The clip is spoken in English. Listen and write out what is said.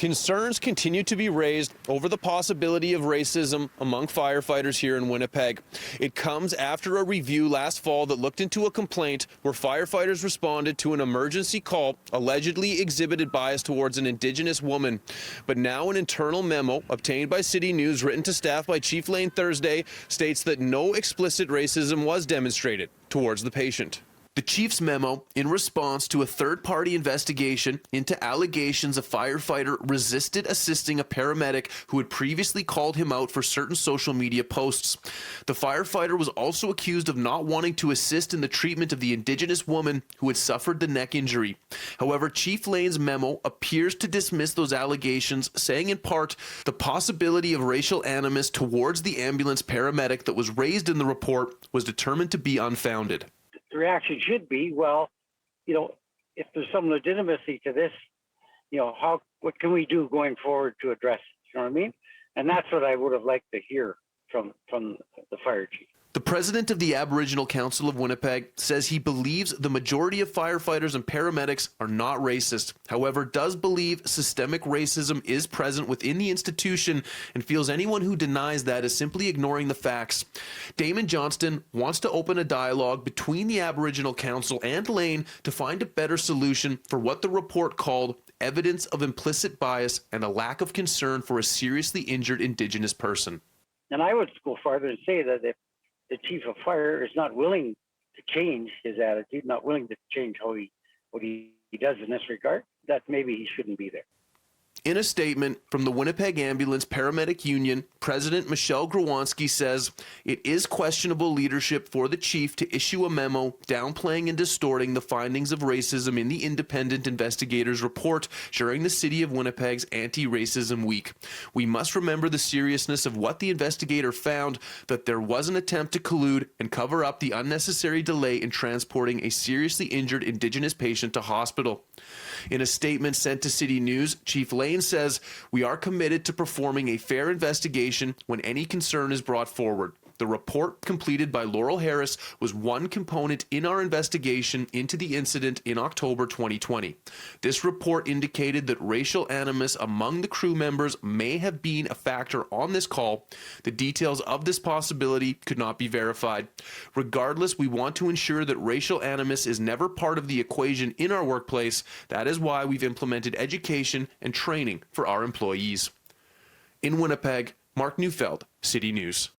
Concerns continue to be raised over the possibility of racism among firefighters here in Winnipeg. It comes after a review last fall that looked into a complaint where firefighters responded to an emergency call allegedly exhibited bias towards an Indigenous woman. But now an internal memo obtained by City News written to staff by Chief Lane Thursday states that no explicit racism was demonstrated towards the patient. The chief's memo, in response to a third-party investigation into allegations a firefighter resisted assisting a paramedic who had previously called him out for certain social media posts. The firefighter was also accused of not wanting to assist in the treatment of the Indigenous woman who had suffered the neck injury. However, Chief Lane's memo appears to dismiss those allegations, saying in part, the possibility of racial animus towards the ambulance paramedic that was raised in the report was determined to be unfounded. The reaction should be, well, if there's some legitimacy to this, what can we do going forward to address it? You know what I mean? And that's what I would have liked to hear from the fire chief. The president of the Aboriginal Council of Winnipeg says he believes the majority of firefighters and paramedics are not racist, however, does believe systemic racism is present within the institution and feels anyone who denies that is simply ignoring the facts. Damon Johnston wants to open a dialogue between the Aboriginal Council and Lane to find a better solution for what the report called evidence of implicit bias and a lack of concern for a seriously injured Indigenous person. And I would go farther and say that if the chief of fire is not willing to change his attitude, not willing to change what he does in this regard, that maybe he shouldn't be there. In a statement from the Winnipeg Ambulance Paramedic Union, President Michelle Grawanski says it is questionable leadership for the chief to issue a memo downplaying and distorting the findings of racism in the independent investigator's report during the City of Winnipeg's Anti-Racism Week. We must remember the seriousness of what the investigator found, that there was an attempt to collude and cover up the unnecessary delay in transporting a seriously injured Indigenous patient to hospital. In a statement sent to City News, Chief Lane says, "We are committed to performing a fair investigation when any concern is brought forward. The report completed by Laurel Harris was one component in our investigation into the incident in October 2020. This report indicated that racial animus among the crew members may have been a factor on this call. The details of this possibility could not be verified. Regardless, we want to ensure that racial animus is never part of the equation in our workplace. That is why we've implemented education and training for our employees." In Winnipeg, Mark Neufeld, City News.